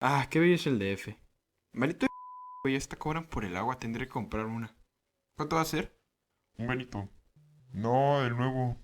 Ah, qué bello es el DF. Malito ya está cobran por el agua, tendré que comprar una. ¿Cuánto va a ser? Un Benito. No, el nuevo.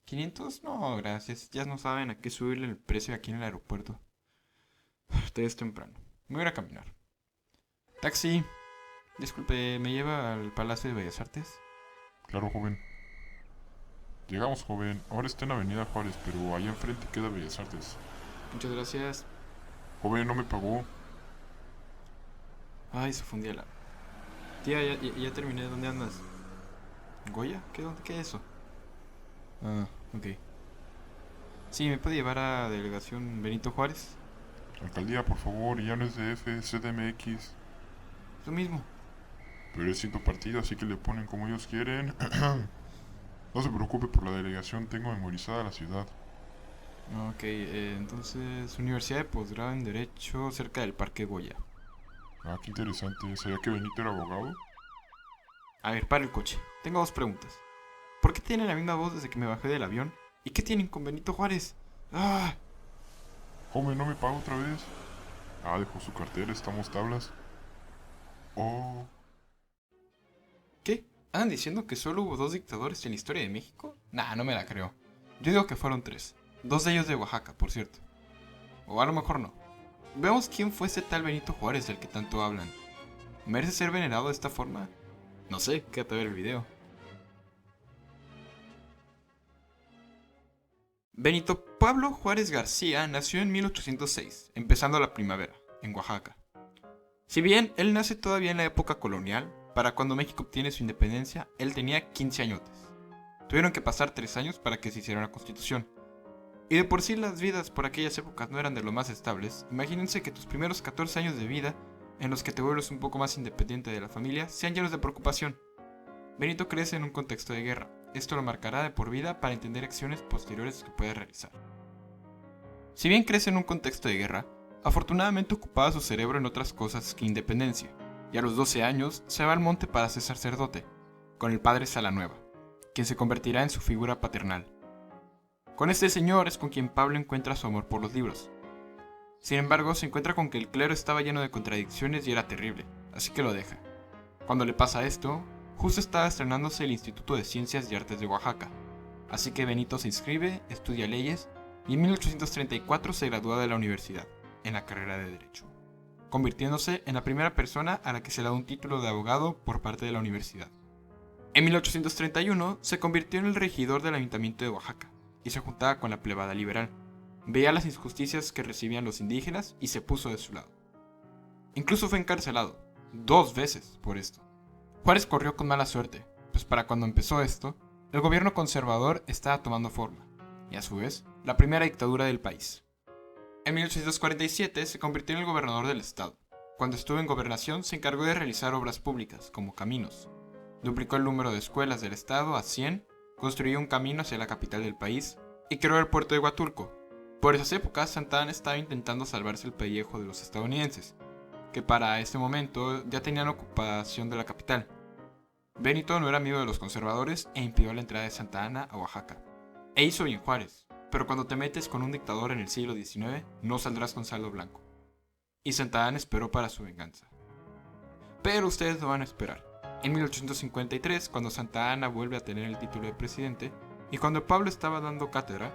¿500? No, gracias. Ya no saben a qué subirle el precio aquí en el aeropuerto. Todavía es temprano. Me voy a ir a caminar. Taxi. Disculpe, ¿me lleva al Palacio de Bellas Artes? Claro, joven. Llegamos, joven. Ahora está en Avenida Juárez, pero allá enfrente queda Bellas Artes. Muchas gracias. Joven, no me pagó. Ay, se fundía la... Tía, ya terminé. ¿Dónde andas? ¿Goya? ¿Qué es eso? Ah, ok. Sí, ¿me puede llevar a Delegación Benito Juárez? Alcaldía, por favor, ya no es DF, es CDMX. Es lo mismo. Pero es ciento partido, así que le ponen como ellos quieren. No se preocupe por la delegación, tengo memorizada la ciudad. Ok, entonces, Universidad de Posgrado en Derecho cerca del Parque Goya. Ah, qué interesante. ¿Sabía que Benito era abogado? A ver, para el coche. Tengo dos preguntas. ¿Por qué tienen la misma voz desde que me bajé del avión? ¿Y qué tienen con Benito Juárez? ¡Ah! Joven, no me paga otra vez. Ah, dejó su cartera, estamos tablas. Oh, ¿Qué? ¿Andan diciendo que solo hubo dos dictadores en la historia de México? Nah, no me la creo. Yo digo que fueron tres. Dos de ellos de Oaxaca, por cierto. O a lo mejor no. Veamos quién fue ese tal Benito Juárez del que tanto hablan. ¿Merece ser venerado de esta forma? No sé, quédate a ver el video. Benito Pablo Juárez García nació en 1806, empezando la primavera, en Oaxaca. Si bien él nace todavía en la época colonial, para cuando México obtiene su independencia, él tenía 15 añotes. Tuvieron que pasar 3 años para que se hiciera una constitución. Y de por sí las vidas por aquellas épocas no eran de lo más estables, imagínense que tus primeros 14 años de vida, en los que te vuelves un poco más independiente de la familia, sean llenos de preocupación. Benito crece en un contexto de guerra. Esto lo marcará de por vida para entender acciones posteriores que puede realizar. Si bien crece en un contexto de guerra, afortunadamente ocupaba su cerebro en otras cosas que independencia, y a los 12 años se va al monte para ser sacerdote, con el padre Salanueva, quien se convertirá en su figura paternal. Con este señor es con quien Pablo encuentra su amor por los libros. Sin embargo, se encuentra con que el clero estaba lleno de contradicciones y era terrible, así que lo deja. Cuando le pasa esto, justo estaba estrenándose el Instituto de Ciencias y Artes de Oaxaca, así que Benito se inscribe, estudia leyes y en 1834 se gradúa de la universidad, en la carrera de Derecho, convirtiéndose en la primera persona a la que se le da un título de abogado por parte de la universidad. En 1831 se convirtió en el regidor del Ayuntamiento de Oaxaca y se juntaba con la plebada liberal. Veía las injusticias que recibían los indígenas y se puso de su lado. Incluso fue encarcelado, 2 veces por esto. Juárez corrió con mala suerte, pues para cuando empezó esto, el gobierno conservador estaba tomando forma, y a su vez, la primera dictadura del país. En 1847 se convirtió en el gobernador del estado. Cuando estuvo en gobernación se encargó de realizar obras públicas, como caminos. Duplicó el número de escuelas del estado a 100, construyó un camino hacia la capital del país, y creó el puerto de Huatulco. Por esas épocas, Santa Anna estaba intentando salvarse el pellejo de los estadounidenses, que para este momento ya tenían ocupación de la capital. Benito no era amigo de los conservadores e impidió la entrada de Santa Anna a Oaxaca. E hizo bien Juárez, pero cuando te metes con un dictador en el siglo XIX, no saldrás con saldo blanco. Y Santa Anna esperó para su venganza. Pero ustedes no van a esperar. En 1853, cuando Santa Anna vuelve a tener el título de presidente, y cuando Pablo estaba dando cátedra,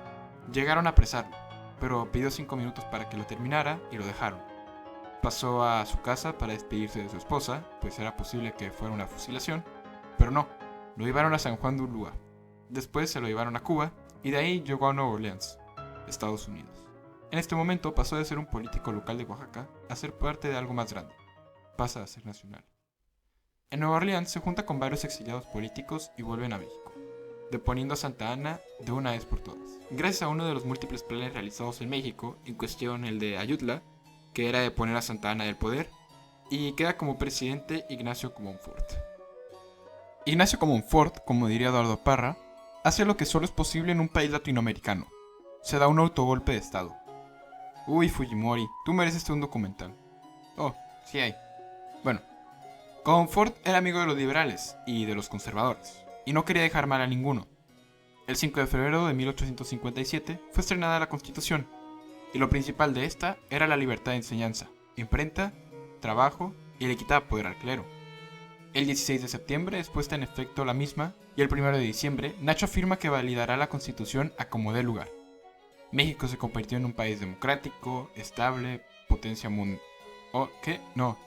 llegaron a apresarlo, pero pidió 5 minutos para que lo terminara y lo dejaron. Pasó a su casa para despedirse de su esposa, pues era posible que fuera una fusilación, pero no, lo llevaron a San Juan de Ulúa. Después se lo llevaron a Cuba y de ahí llegó a Nueva Orleans, Estados Unidos. En este momento pasó de ser un político local de Oaxaca a ser parte de algo más grande. Pasa a ser nacional. En Nueva Orleans se junta con varios exiliados políticos y vuelven a México, deponiendo a Santa Anna de una vez por todas. Gracias a uno de los múltiples planes realizados en México, en cuestión el de Ayutla, que era de poner a Santa Anna del poder, y queda como presidente Ignacio Comonfort. Ignacio Comonfort, como diría Eduardo Parra, hace lo que solo es posible en un país latinoamericano. Se da un autogolpe de estado. Uy, Fujimori, tú mereces un documental. Oh, sí hay. Bueno, Comonfort era amigo de los liberales y de los conservadores, y no quería dejar mal a ninguno. El 5 de febrero de 1857 fue estrenada la Constitución, y lo principal de esta era la libertad de enseñanza, imprenta, trabajo y le quitaba poder al clero. El 16 de septiembre es puesta en efecto la misma y el 1 de diciembre Nacho afirma que validará la Constitución a como dé lugar. México se convirtió en un país democrático, estable, potencia mundial. ¿Oh, qué? No,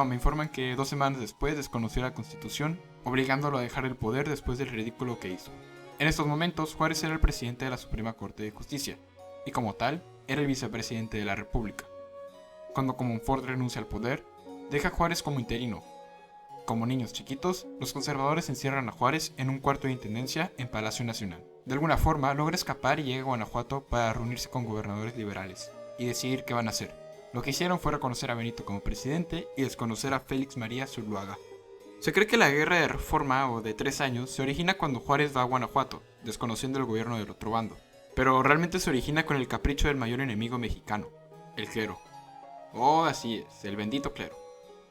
me informan que 2 semanas después desconoció la Constitución, obligándolo a dejar el poder después del ridículo que hizo. En estos momentos, Juárez era el presidente de la Suprema Corte de Justicia, y como tal, era el vicepresidente de la República. Cuando Comonfort renuncia al poder, deja a Juárez como interino. Como niños chiquitos, los conservadores encierran a Juárez en un cuarto de intendencia en Palacio Nacional. De alguna forma, logra escapar y llega a Guanajuato para reunirse con gobernadores liberales y decidir qué van a hacer. Lo que hicieron fue reconocer a Benito como presidente y desconocer a Félix María Zuluaga. Se cree que la guerra de reforma o de 3 años se origina cuando Juárez va a Guanajuato, desconociendo el gobierno del otro bando. Pero realmente se origina con el capricho del mayor enemigo mexicano, el clero. Oh, así es, el bendito clero.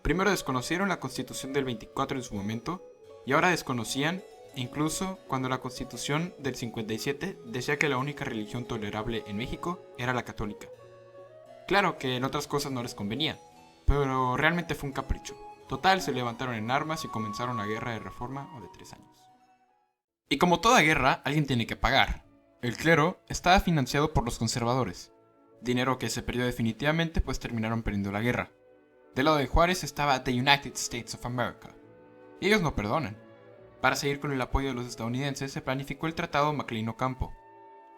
Primero desconocieron la Constitución del 24 en su momento, y ahora desconocían, incluso cuando la Constitución del 57 decía que la única religión tolerable en México era la católica. Claro que en otras cosas no les convenía, pero realmente fue un capricho. Total, se levantaron en armas y comenzaron la guerra de reforma o de 3 años. Y como toda guerra, alguien tiene que pagar. El clero estaba financiado por los conservadores, dinero que se perdió definitivamente pues terminaron perdiendo la guerra. Del lado de Juárez estaba The United States of America, y ellos no perdonan. Para seguir con el apoyo de los estadounidenses se planificó el Tratado McLean-Ocampo.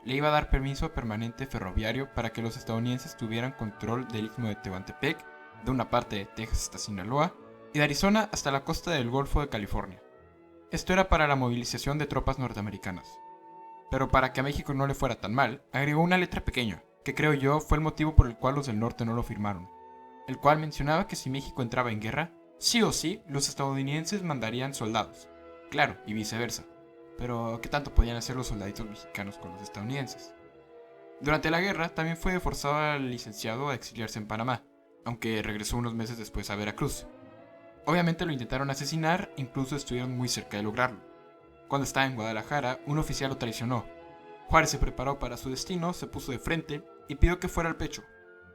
Le iba a dar permiso permanente ferroviario para que los estadounidenses tuvieran control del istmo de Tehuantepec, de una parte de Texas hasta Sinaloa, y de Arizona hasta la costa del Golfo de California. Esto era para la movilización de tropas norteamericanas. Pero para que a México no le fuera tan mal, agregó una letra pequeña, que creo yo fue el motivo por el cual los del norte no lo firmaron, el cual mencionaba que si México entraba en guerra, sí o sí los estadounidenses mandarían soldados, claro, y viceversa. Pero ¿qué tanto podían hacer los soldaditos mexicanos con los estadounidenses? Durante la guerra también fue forzado al licenciado a exiliarse en Panamá, aunque regresó unos meses después a Veracruz. Obviamente lo intentaron asesinar, incluso estuvieron muy cerca de lograrlo. Cuando estaba en Guadalajara, un oficial lo traicionó. Juárez se preparó para su destino, se puso de frente y pidió que fuera al pecho.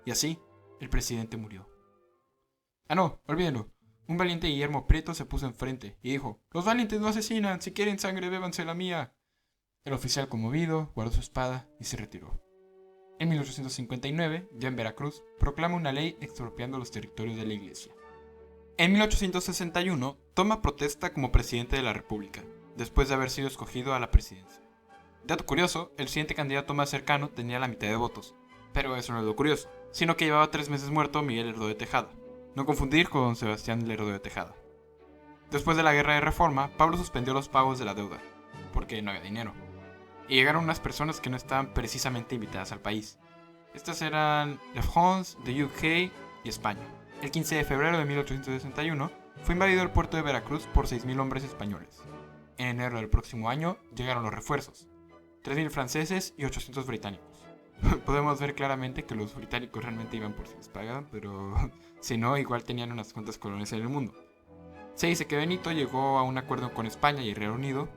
Y así, el presidente murió. Ah no, olvídenlo. Un valiente Guillermo Prieto se puso enfrente y dijo: «Los valientes no asesinan, si quieren sangre bébanse la mía». El oficial, conmovido, guardó su espada y se retiró. En 1859, ya en Veracruz, proclama una ley expropiando los territorios de la iglesia. En 1861, toma protesta como presidente de la República, después de haber sido escogido a la presidencia. Dato curioso, el siguiente candidato más cercano tenía la mitad de votos, pero eso no es lo curioso, sino que llevaba 3 meses muerto Miguel Lerdo de Tejada. No confundir con Sebastián Lerdo de Tejada. Después de la guerra de reforma, Pablo suspendió los pagos de la deuda, porque no había dinero. Y llegaron unas personas que no estaban precisamente invitadas al país. Estas eran de France, de UK y España. El 15 de febrero de 1861 fue invadido el puerto de Veracruz por 6.000 hombres españoles. En enero del próximo año llegaron los refuerzos, 3.000 franceses y 800 británicos. Podemos ver claramente que los británicos realmente iban por si les pagaban, pero si no, igual tenían unas cuantas colonias en el mundo. Se dice que Benito llegó a un acuerdo con España y el Reino Unido,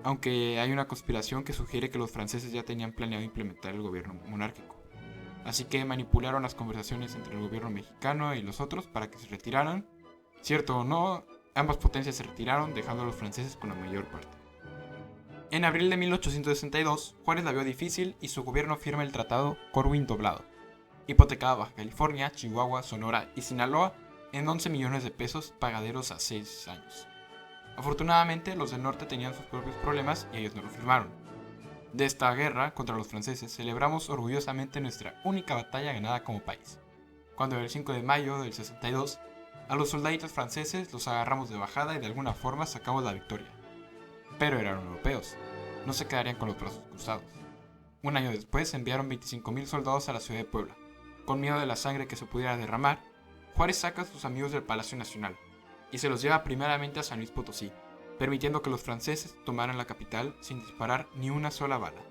aunque hay una conspiración que sugiere que los franceses ya tenían planeado implementar el gobierno monárquico. Así que manipularon las conversaciones entre el gobierno mexicano y los otros para que se retiraran. Cierto o no, ambas potencias se retiraron, dejando a los franceses con la mayor parte. En abril de 1862, Juárez la vio difícil y su gobierno firma el tratado Corwin Doblado. Hipotecaba Baja California, Chihuahua, Sonora y Sinaloa en 11 millones de pesos pagaderos a 6 años. Afortunadamente, los del norte tenían sus propios problemas y ellos no lo firmaron. De esta guerra contra los franceses celebramos orgullosamente nuestra única batalla ganada como país, cuando el 5 de mayo del 62, a los soldaditos franceses los agarramos de bajada y de alguna forma sacamos la victoria. Pero eran europeos, no se quedarían con los brazos cruzados. Un año después enviaron 25.000 soldados a la ciudad de Puebla. Con miedo de la sangre que se pudiera derramar, Juárez saca a sus amigos del Palacio Nacional y se los lleva primeramente a San Luis Potosí, permitiendo que los franceses tomaran la capital sin disparar ni una sola bala.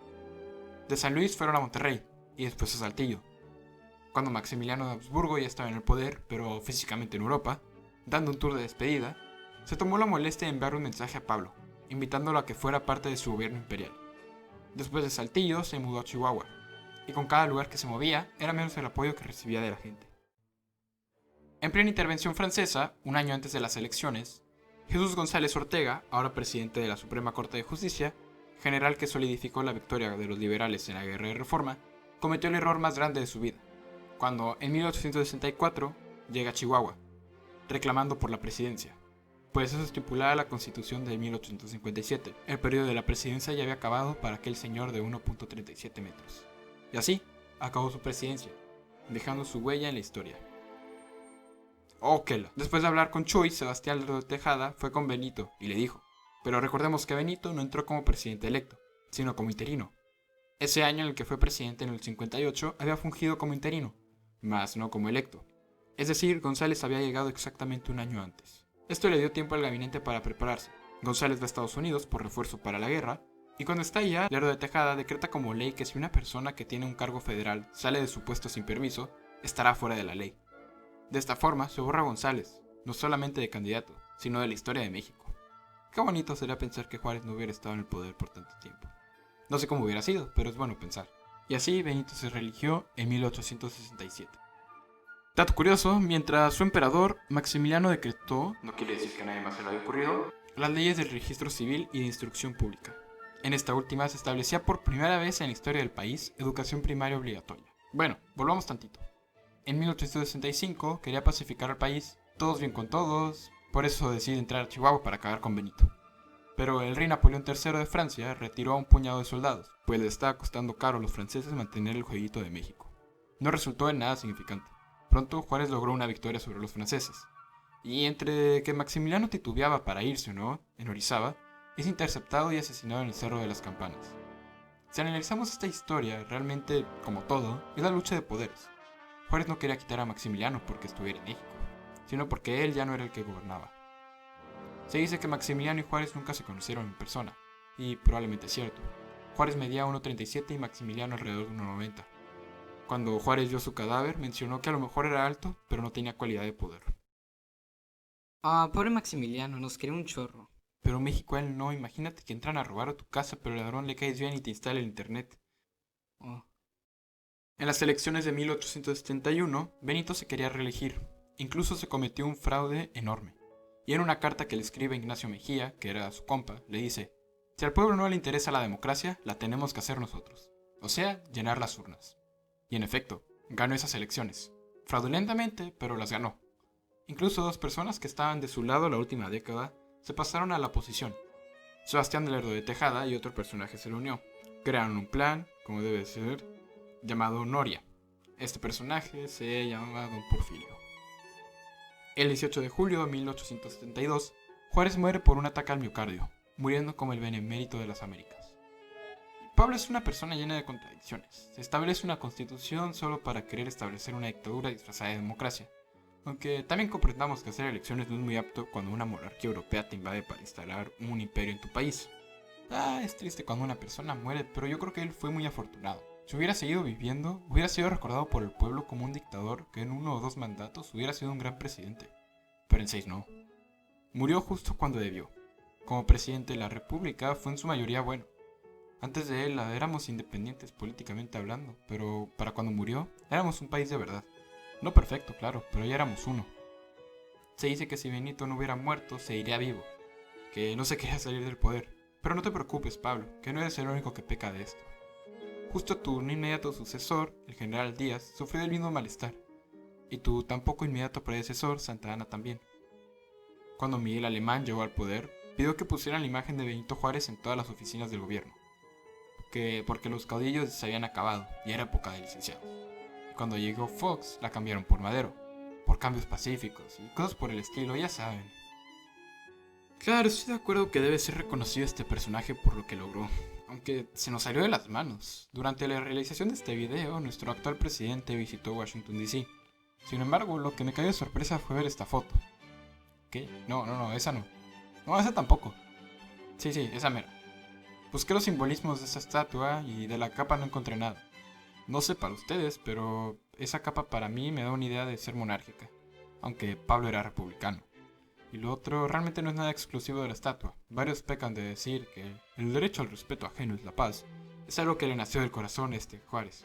De San Luis fueron a Monterrey y después a Saltillo. Cuando Maximiliano de Habsburgo ya estaba en el poder, pero físicamente en Europa, dando un tour de despedida, se tomó la molestia de enviar un mensaje a Pablo, invitándolo a que fuera parte de su gobierno imperial. Después de Saltillo se mudó a Chihuahua, y con cada lugar que se movía era menos el apoyo que recibía de la gente. En plena intervención francesa, un año antes de las elecciones, Jesús González Ortega, ahora presidente de la Suprema Corte de Justicia, general que solidificó la victoria de los liberales en la Guerra de Reforma, cometió el error más grande de su vida, cuando en 1864 llega a Chihuahua, reclamando por la presidencia, pues eso estipulaba la Constitución de 1857. El periodo de la presidencia ya había acabado para aquel señor de 1.37 metros. Y así, acabó su presidencia, dejando su huella en la historia. Después de hablar con Chuy, Sebastián Lerdo de Tejada fue con Benito y le dijo, pero recordemos que Benito no entró como presidente electo, sino como interino. Ese año en el que fue presidente en el 58 había fungido como interino, mas no como electo. Es decir, González había llegado exactamente un año antes. Esto le dio tiempo al gabinete para prepararse. González va a Estados Unidos por refuerzo para la guerra, y cuando está allá, Lerdo de Tejada decreta como ley que si una persona que tiene un cargo federal sale de su puesto sin permiso, estará fuera de la ley. De esta forma se borra a González, no solamente de candidato, sino de la historia de México. Qué bonito sería pensar que Juárez no hubiera estado en el poder por tanto tiempo. No sé cómo hubiera sido, pero es bueno pensar. Y así Benito se religió en 1867. Dato curioso, mientras su emperador, Maximiliano decretó, no quiere decir que a nadie más se lo haya ocurrido, las leyes del registro civil y de instrucción pública. En esta última se establecía por primera vez en la historia del país educación primaria obligatoria. Bueno, volvamos tantito. En 1865 quería pacificar al país, todos bien con todos, por eso decide entrar a Chihuahua para acabar con Benito. Pero el rey Napoleón III de Francia retiró a un puñado de soldados, pues le estaba costando caro a los franceses mantener el jueguito de México. No resultó en nada significante. Pronto Juárez logró una victoria sobre los franceses. Y entre que Maximiliano titubeaba para irse o no, en Orizaba, es interceptado y asesinado en el Cerro de las Campanas. Si analizamos esta historia, realmente, como todo, es la lucha de poderes. Juárez no quería quitar a Maximiliano porque estuviera en México, sino porque él ya no era el que gobernaba. Se dice que Maximiliano y Juárez nunca se conocieron en persona, y probablemente es cierto. Juárez medía 1.37 y Maximiliano alrededor de 1.90. Cuando Juárez vio su cadáver, mencionó que a lo mejor era alto, pero no tenía cualidad de poder. Pobre Maximiliano, nos quería un chorro. Pero México a él no, imagínate que entran a robar a tu casa, pero el ladrón le caes bien y te instala el internet. En las elecciones de 1871, Benito se quería reelegir. Incluso se cometió un fraude enorme. Y en una carta que le escribe Ignacio Mejía, que era su compa, le dice, si al pueblo no le interesa la democracia, la tenemos que hacer nosotros. O sea, llenar las urnas. Y en efecto, ganó esas elecciones. Fraudulentamente, pero las ganó. Incluso dos personas que estaban de su lado la última década se pasaron a la oposición. Sebastián Lerdo de Tejada y otro personaje se le unió. Crearon un plan, como debe ser, llamado Noria. Este personaje se llamaba Don Porfirio. El 18 de julio de 1872, Juárez muere por un ataque al miocardio, muriendo como el benemérito de las Américas. Pablo es una persona llena de contradicciones. Se establece una constitución solo para querer establecer una dictadura disfrazada de democracia. Aunque también comprendamos que hacer elecciones no es muy apto cuando una monarquía europea te invade para instalar un imperio en tu país. Es triste cuando una persona muere, pero yo creo que él fue muy afortunado. Si hubiera seguido viviendo, hubiera sido recordado por el pueblo como un dictador que en 1 o 2 mandatos hubiera sido un gran presidente. Pero en 6 no. Murió justo cuando debió. Como presidente de la República fue en su mayoría bueno. Antes de él éramos independientes políticamente hablando, pero para cuando murió éramos un país de verdad. No perfecto, claro, pero ya éramos uno. Se dice que si Benito no hubiera muerto, se iría vivo, que no se quería salir del poder. Pero no te preocupes, Pablo, que no eres el único que peca de esto. Justo tu no inmediato sucesor, el general Díaz, sufrió del mismo malestar, y tu tan poco inmediato predecesor, Santa Anna, también. Cuando Miguel Alemán llegó al poder, pidió que pusieran la imagen de Benito Juárez en todas las oficinas del gobierno. Porque los caudillos se habían acabado y era época de licenciados. Y cuando llegó Fox, la cambiaron por Madero, por cambios pacíficos y cosas por el estilo, ya saben. Claro, estoy de acuerdo que debe ser reconocido este personaje por lo que logró, aunque se nos salió de las manos. Durante la realización de este video, nuestro actual presidente visitó Washington DC. Sin embargo, lo que me cayó de sorpresa fue ver esta foto. ¿Qué? No, esa no. No, esa tampoco. Sí, esa mera. Busqué los simbolismos de esa estatua y de la capa no encontré nada. No sé para ustedes, pero esa capa para mí me da una idea de ser monárquica, aunque Pablo era republicano. Y lo otro realmente no es nada exclusivo de la estatua. Varios pecan de decir que el derecho al respeto ajeno es la paz. Es algo que le nació del corazón a Juárez.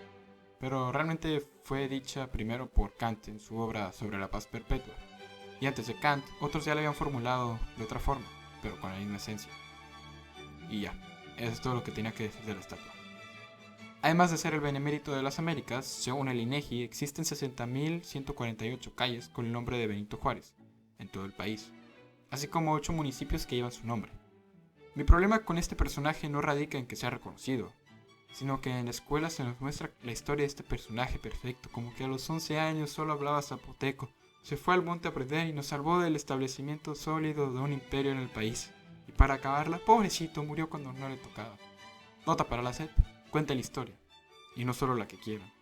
pero realmente fue dicha primero por Kant en su obra sobre la paz perpetua. Y antes de Kant, otros ya la habían formulado de otra forma, pero con la misma esencia. Y ya, eso es todo lo que tenía que decir de la estatua. Además de ser el benemérito de las Américas, según el INEGI, existen 60.148 calles con el nombre de Benito Juárez en todo el país, así como 8 municipios que llevan su nombre. Mi problema con este personaje no radica en que sea reconocido, sino que en la escuela se nos muestra la historia de este personaje perfecto, como que a los 11 años solo hablaba zapoteco, se fue al monte a aprender y nos salvó del establecimiento sólido de un imperio en el país. Y para acabarla, pobrecito, murió cuando no le tocaba. Nota para la SEP, cuenta la historia, y no solo la que quieran.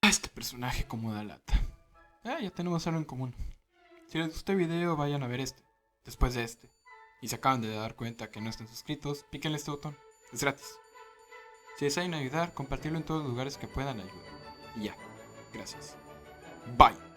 Este personaje como da lata. Ya tenemos algo en común. Si les gustó el video, vayan a ver este, después de este. Y se acaban de dar cuenta que no están suscritos, píquenle este botón, es gratis. Si desean ayudar, compartirlo en todos los lugares que puedan ayudar. Y ya, gracias. Bye.